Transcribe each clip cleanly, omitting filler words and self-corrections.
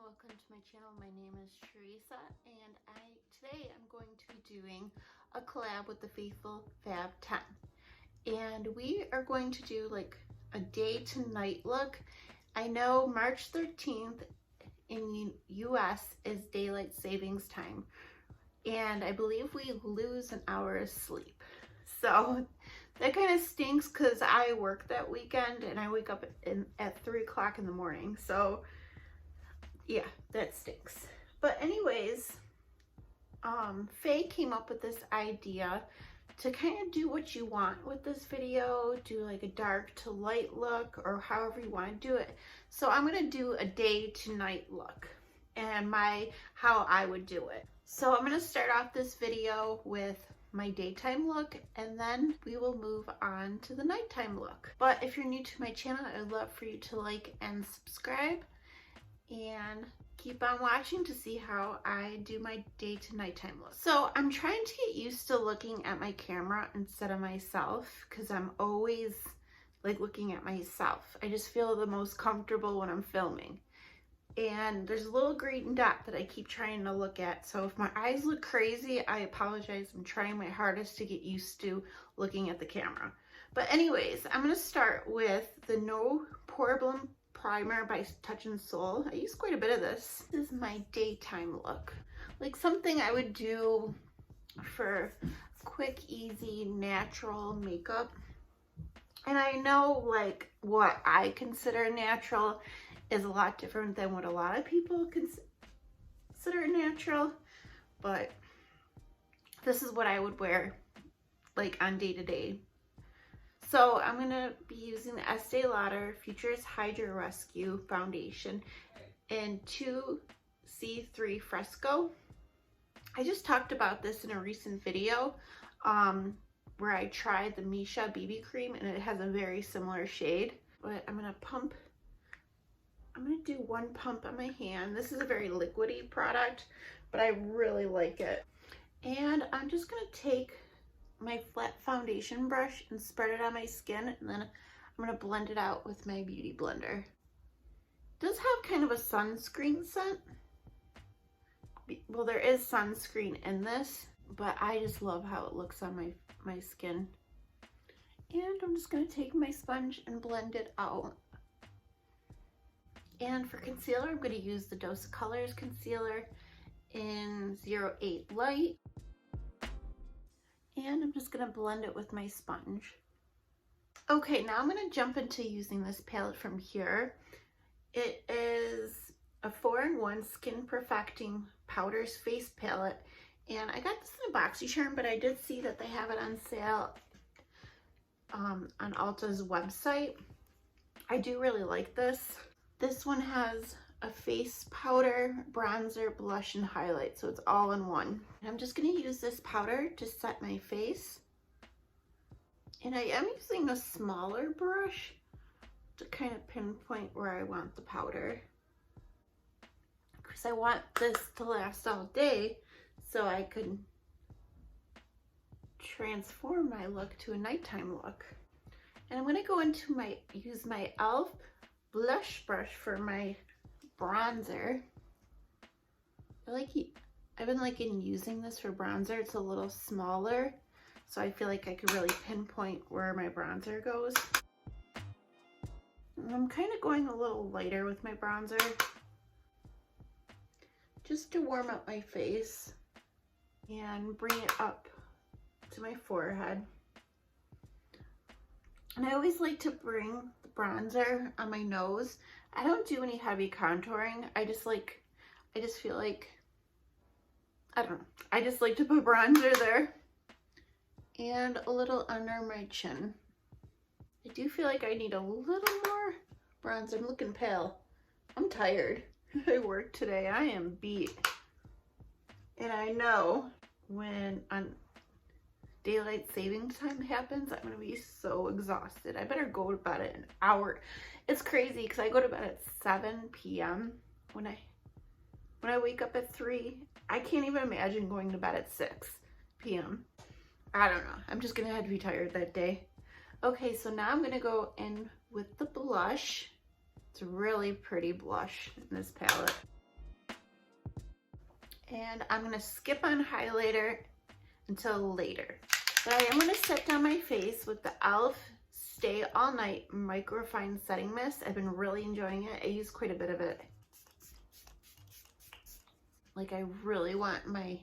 welcome to my channel. My name is Teresa, and today I'm going to be doing a collab with the Faithful Fab 10. And we are going to do like a day to night look. I know March 13th in US is daylight savings time, and I believe we lose an hour of sleep. So that kind of stinks because I work that weekend and I wake up at 3 o'clock in the morning. So yeah, that stinks. But anyways, Faye came up with this idea to kind of do what you want with this video, do like a dark to light look or however you want to do it. So I'm going to do a day to night look and how I would do it. So I'm going to start off this video with my daytime look, and then we will move on to the nighttime look. But if you're new to my channel, I'd love for you to like and subscribe and keep on watching to see how I do my day to nighttime look. So I'm trying to get used to looking at my camera instead of myself, because I'm always like looking at myself. I just feel the most comfortable when I'm filming. And there's a little green dot that I keep trying to look at. So if my eyes look crazy, I apologize. I'm trying my hardest to get used to looking at the camera. But anyways, I'm going to start with the No Problem Primer by Touch and Soul. I use quite a bit of this. This is my daytime look. Like something I would do for quick, easy, natural makeup. And I know like what I consider natural is a lot different than what a lot of people consider natural, but this is what I would wear like on day to day. So I'm going to be using the Estee Lauder Futurist Hydra Rescue Foundation in 2C3 Fresco. I just talked about this in a recent video where I tried the Misha BB cream, and it has a very similar shade. But I'm going to do one pump on my hand. This is a very liquidy product, but I really like it. And I'm just going to take my flat foundation brush and spread it on my skin, and then I'm going to blend it out with my beauty blender. It does have kind of a sunscreen scent. Well, there is sunscreen in this, but I just love how it looks on my skin. And I'm just going to take my sponge and blend it out. And for concealer, I'm going to use the Dose of Colors concealer in 08 Light. And I'm just going to blend it with my sponge. Okay, now I'm going to jump into using this palette from here. It is a 4-in-1 Skin Perfecting Powders Face Palette. And I got this in a BoxyCharm, but I did see that they have it on sale on Ulta's website. I do really like this. This one has a face powder, bronzer, blush, and highlight, so it's all in one. And I'm just going to use this powder to set my face. And I am using a smaller brush to kind of pinpoint where I want the powder, because I want this to last all day so I could transform my look to a nighttime look. And I'm going to go into use my e.l.f. blush brush for my bronzer. I've been liking using this for bronzer. It's a little smaller, so I feel like I could really pinpoint where my bronzer goes. And I'm kind of going a little lighter with my bronzer, just to warm up my face and bring it up to my forehead. And I always like to bring the bronzer on my nose. I don't do any heavy contouring. I just feel like, I don't know. I just like to put bronzer there and a little under my chin. I do feel like I need a little more bronzer. I'm looking pale. I'm tired. I worked today. I am beat. And I know when daylight savings time happens, I'm gonna be so exhausted. I better go to bed at an hour. It's crazy because I go to bed at 7 p.m. When I wake up at 3, I can't even imagine going to bed at 6 p.m. I don't know. I'm just gonna have to be tired that day. Okay, so now I'm gonna go in with the blush. It's a really pretty blush in this palette. And I'm gonna skip on highlighter until later. But I am gonna set down my face with the e.l.f. Stay All Night Microfine Setting Mist. I've been really enjoying it. I use quite a bit of it. Like, I really want my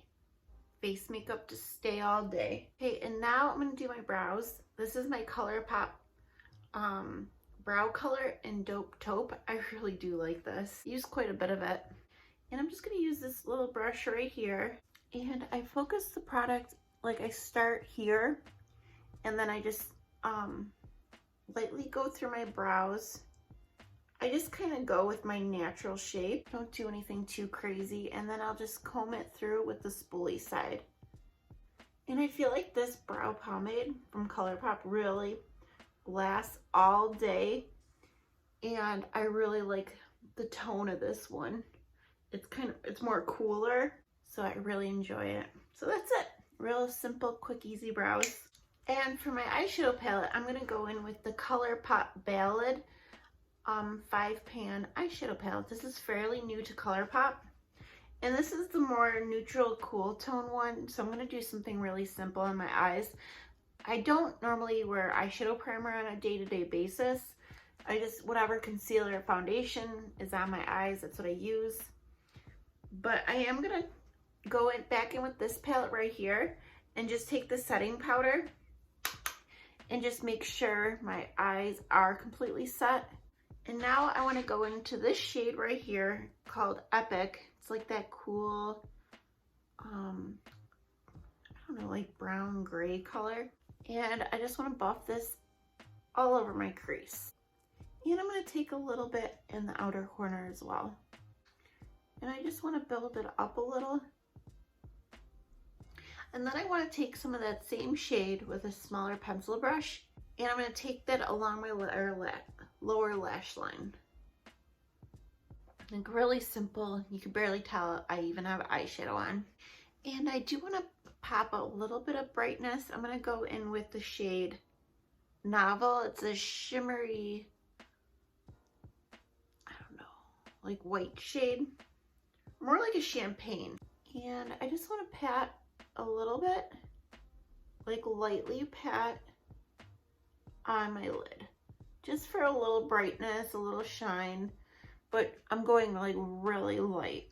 face makeup to stay all day. Okay, and now I'm gonna do my brows. This is my Colourpop brow color in Dope Taupe. I really do like this. Use quite a bit of it. And I'm just gonna use this little brush right here. And I focus the product, like I start here, and then I just lightly go through my brows. I just kind of go with my natural shape. Don't do anything too crazy. And then I'll just comb it through with the spoolie side. And I feel like this brow pomade from Colourpop really lasts all day. And I really like the tone of this one. It's more cooler. So I really enjoy it. So that's it. Real simple, quick, easy brows. And for my eyeshadow palette, I'm going to go in with the Colourpop Ballad 5-pan eyeshadow palette. This is fairly new to Colourpop. And this is the more neutral, cool tone one. So I'm going to do something really simple on my eyes. I don't normally wear eyeshadow primer on a day-to-day basis. I just, whatever concealer or foundation is on my eyes, that's what I use. But I am going to go back in with this palette right here and just take the setting powder and just make sure my eyes are completely set. And now I want to go into this shade right here called Epic. It's like that cool, I don't know, like brown gray color. And I just want to buff this all over my crease. And I'm going to take a little bit in the outer corner as well. And I just want to build it up a little. And then I want to take some of that same shade with a smaller pencil brush, and I'm going to take that along my lower lash line. Like, really simple. You can barely tell I even have eyeshadow on. And I do want to pop a little bit of brightness. I'm going to go in with the shade Novel. It's a shimmery, I don't know, like white shade. More like a champagne. And I just want to pat a little bit, like lightly pat on my lid, just for a little brightness, a little shine, but I'm going like really light.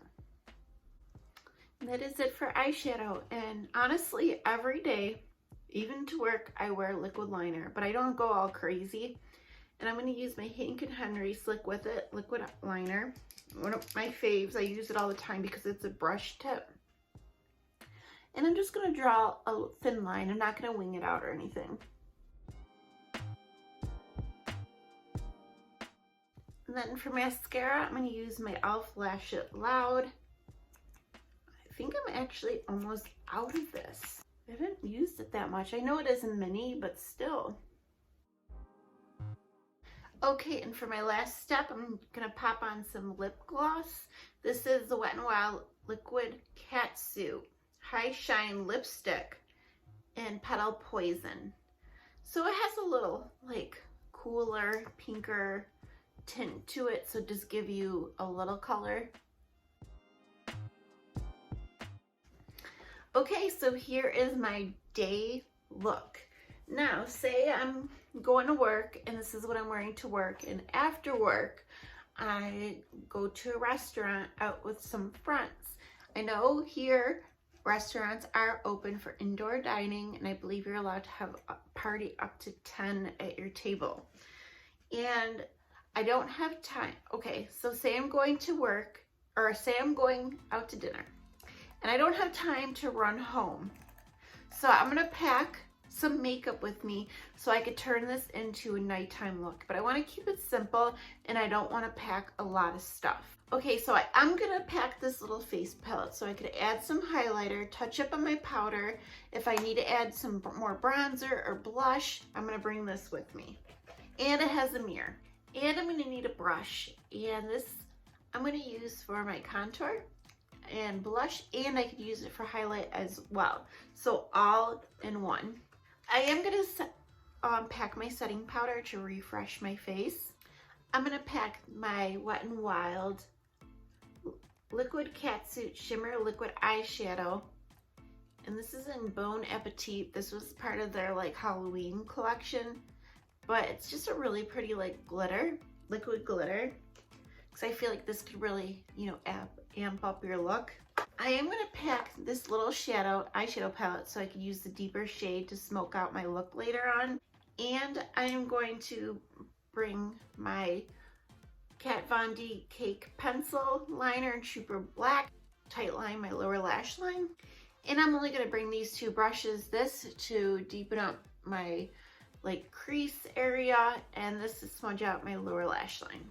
And that is it for eyeshadow. And honestly, every day, even to work, I wear liquid liner, but I don't go all crazy. And I'm going to use my Hank & Henry Slick With It liquid liner. One of my faves. I use it all the time because it's a brush tip. And I'm just going to draw a thin line. I'm not going to wing it out or anything. And then for mascara, I'm going to use my e.l.f. Lash It Loud. I think I'm actually almost out of this. I haven't used it that much. I know it is a mini, but still. Okay, and for my last step, I'm going to pop on some lip gloss. This is the Wet n Wild Liquid Catsuit High Shine Lipstick in Petal Poison. So it has a little like cooler, pinker tint to it, so just give you a little color. Okay, so here is my day look. Now, say I'm going to work and this is what I'm wearing to work, and after work I go to a restaurant out with some friends. I know here restaurants are open for indoor dining, and I believe you're allowed to have a party up to 10 at your table. And I don't have time. Okay, so say I'm going to work, or say I'm going out to dinner, and I don't have time to run home. So I'm gonna pack some makeup with me so I could turn this into a nighttime look. But I wanna keep it simple, and I don't wanna pack a lot of stuff. Okay, so I'm gonna pack this little face palette so I could add some highlighter, touch up on my powder. If I need to add some more bronzer or blush, I'm gonna bring this with me. And it has a mirror. And I'm gonna need a brush. And this I'm gonna use for my contour and blush, and I could use it for highlight as well. So all in one. I am gonna pack my setting powder to refresh my face. I'm gonna pack my Wet n Wild Liquid Catsuit Shimmer Liquid Eyeshadow. And this is in Bon Appetit. This was part of their like Halloween collection. But it's just a really pretty like glitter, liquid glitter. Because I feel like this could really, you know, amp up your look. I am going to pack this little eyeshadow palette so I can use the deeper shade to smoke out my look later on. And I am going to bring my Kat Von D Cake Pencil Liner in Super Black, tight line my lower lash line. And I'm only going to bring these two brushes, this to deepen up my like crease area, and this to smudge out my lower lash line.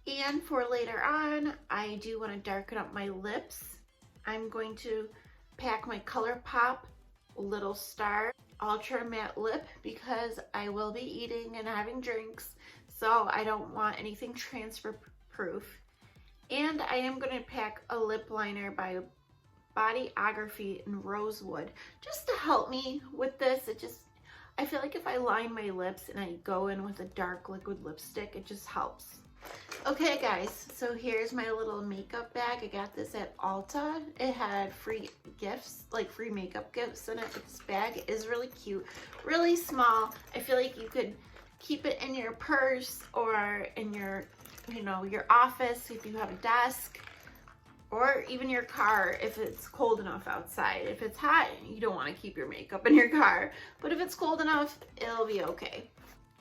And for later on, I do want to darken up my lips. I'm going to pack my Colourpop Little Star Ultra Matte Lip because I will be eating and having drinks, so I don't want anything transfer proof. And I am going to pack a lip liner by Bodyography in Rosewood just to help me with this. I feel like if I line my lips and I go in with a dark liquid lipstick, it just helps. Okay guys, so here's my little makeup bag. I got this at Ulta. It had free gifts, like free makeup gifts in it. This bag is really cute, really small. I feel like you could keep it in your purse or in your, you know, your office if you have a desk, or even your car if it's cold enough outside. If it's hot, you don't want to keep your makeup in your car, but if it's cold enough, it'll be okay.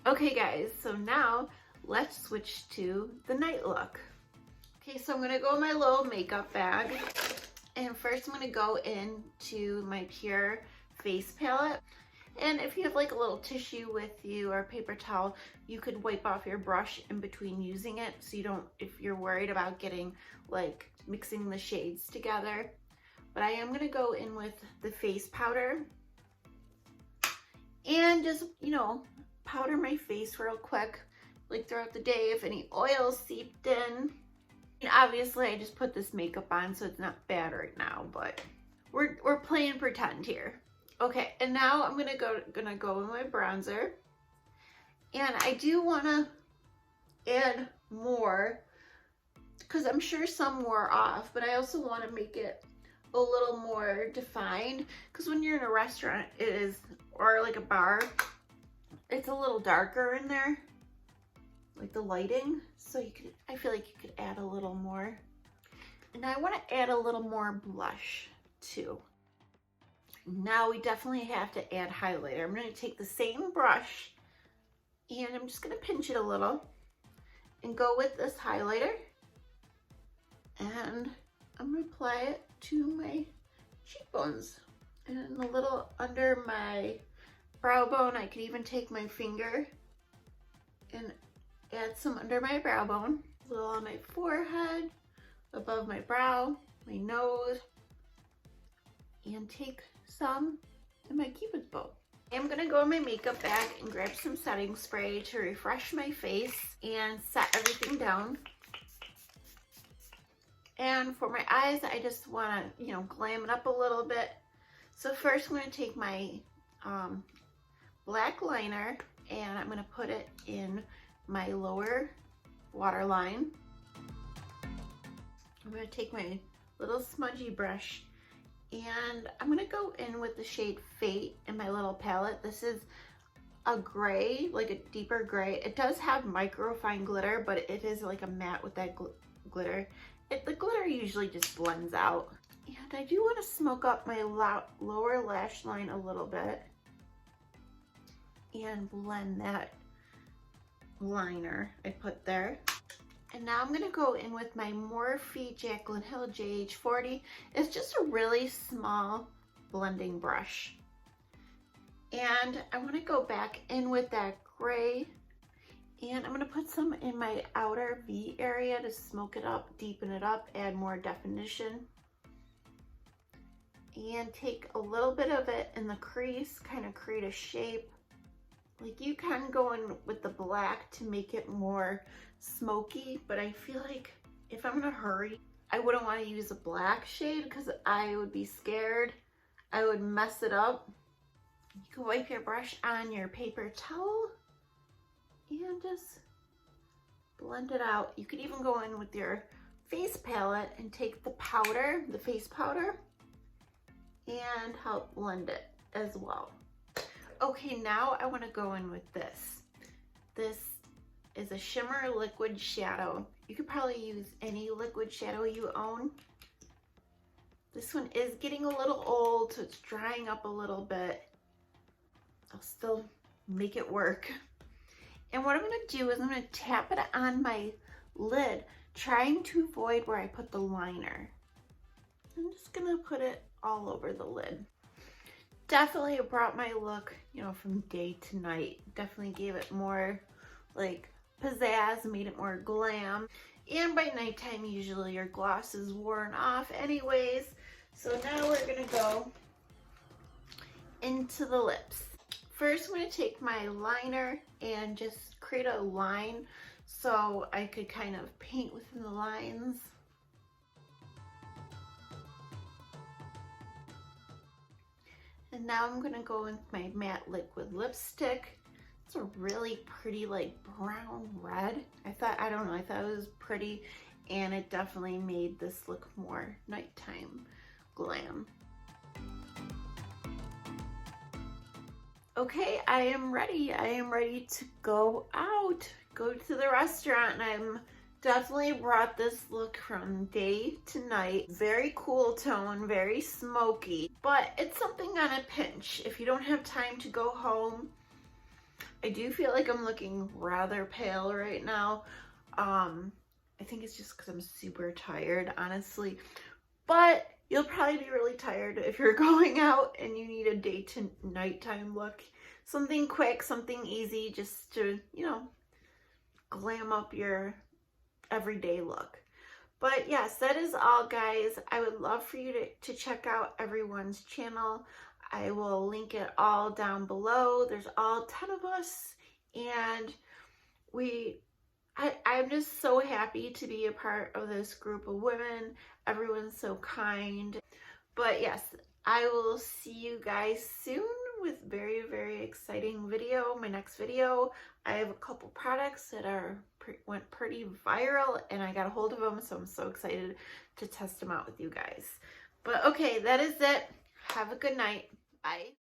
Okay guys, so now let's switch to the night look. Okay, so I'm gonna go in my little makeup bag, and first I'm gonna go into my Pure face palette. And if you have like a little tissue with you or a paper towel, you could wipe off your brush in between using it, so you don't, if you're worried about getting like mixing the shades together. But I am gonna go in with the face powder and just, you know, powder my face real quick, like throughout the day if any oil seeped in. And obviously I just put this makeup on, so it's not bad right now, but we're playing pretend here. Okay, and now I'm gonna go in my bronzer, and I do wanna add more because I'm sure some wore off, but I also want to make it a little more defined, because when you're in a restaurant, it is, or like a bar, it's a little darker in there, like the lighting. So you could, I feel like you could add a little more. And I want to add a little more blush too. Now we definitely have to add highlighter. I'm going to take the same brush and I'm just going to pinch it a little and go with this highlighter. And I'm going to apply it to my cheekbones and a little under my brow bone. I could even take my finger and add some under my brow bone, a little on my forehead, above my brow, my nose, and take some in my Cupid's bow. I'm gonna go in my makeup bag and grab some setting spray to refresh my face and set everything down. And for my eyes, I just wanna, you know, glam it up a little bit. So first I'm gonna take my black liner and I'm gonna put it in my lower waterline. I'm gonna take my little smudgy brush and I'm gonna go in with the shade Fate in my little palette. This is a gray, like a deeper gray. It does have microfine glitter, but it is like a matte with that glitter. The glitter usually just blends out. And I do want to smoke up my lower lash line a little bit and blend that liner I put there. And now I'm gonna go in with my Morphe Jaclyn Hill JH40. It's just a really small blending brush. And I wanna go back in with that gray, and I'm gonna put some in my outer V area to smoke it up, deepen it up, add more definition. And take a little bit of it in the crease, kind of create a shape. Like you can go in with the black to make it more smoky, but I feel like if I'm in a hurry, I wouldn't want to use a black shade because I would be scared. I would mess it up. You can wipe your brush on your paper towel and just blend it out. You could even go in with your face palette and take the powder, the face powder, and help blend it as well. Okay, now I want to go in with this. This is a shimmer liquid shadow. You could probably use any liquid shadow you own. This one is getting a little old, so it's drying up a little bit. I'll still make it work. And what I'm going to do is I'm going to tap it on my lid, trying to avoid where I put the liner. I'm just going to put it all over the lid. Definitely it brought my look, you know, from day to night. Definitely gave it more like pizzazz, made it more glam. And by nighttime, usually your gloss is worn off anyways. So now we're gonna go into the lips. First, I'm gonna take my liner and just create a line so I could kind of paint within the lines. And now I'm gonna go with my matte liquid lipstick. It's a really pretty like brown red. I thought it was pretty, and it definitely made this look more nighttime glam. Okay, I am ready. I am ready to go out, go to the restaurant, and I'm definitely brought this look from day to night. Very cool tone, very smoky, but it's something on a pinch. If you don't have time to go home, I do feel like I'm looking rather pale right now. I think it's just because I'm super tired, honestly. But you'll probably be really tired if you're going out and you need a day to nighttime look. Something quick, something easy, just to, you know, glam up your everyday look. But yes, that is all, guys. I would love for you to check out everyone's channel. I will link it all down below. There's all 10 of us, and I'm just so happy to be a part of this group of women. Everyone's so kind. But yes, I will see you guys soon with very, very exciting video. My next video, I have a couple products that went pretty viral, and I got a hold of them, so I'm so excited to test them out with you guys. But okay, that is it. Have a good night. Bye.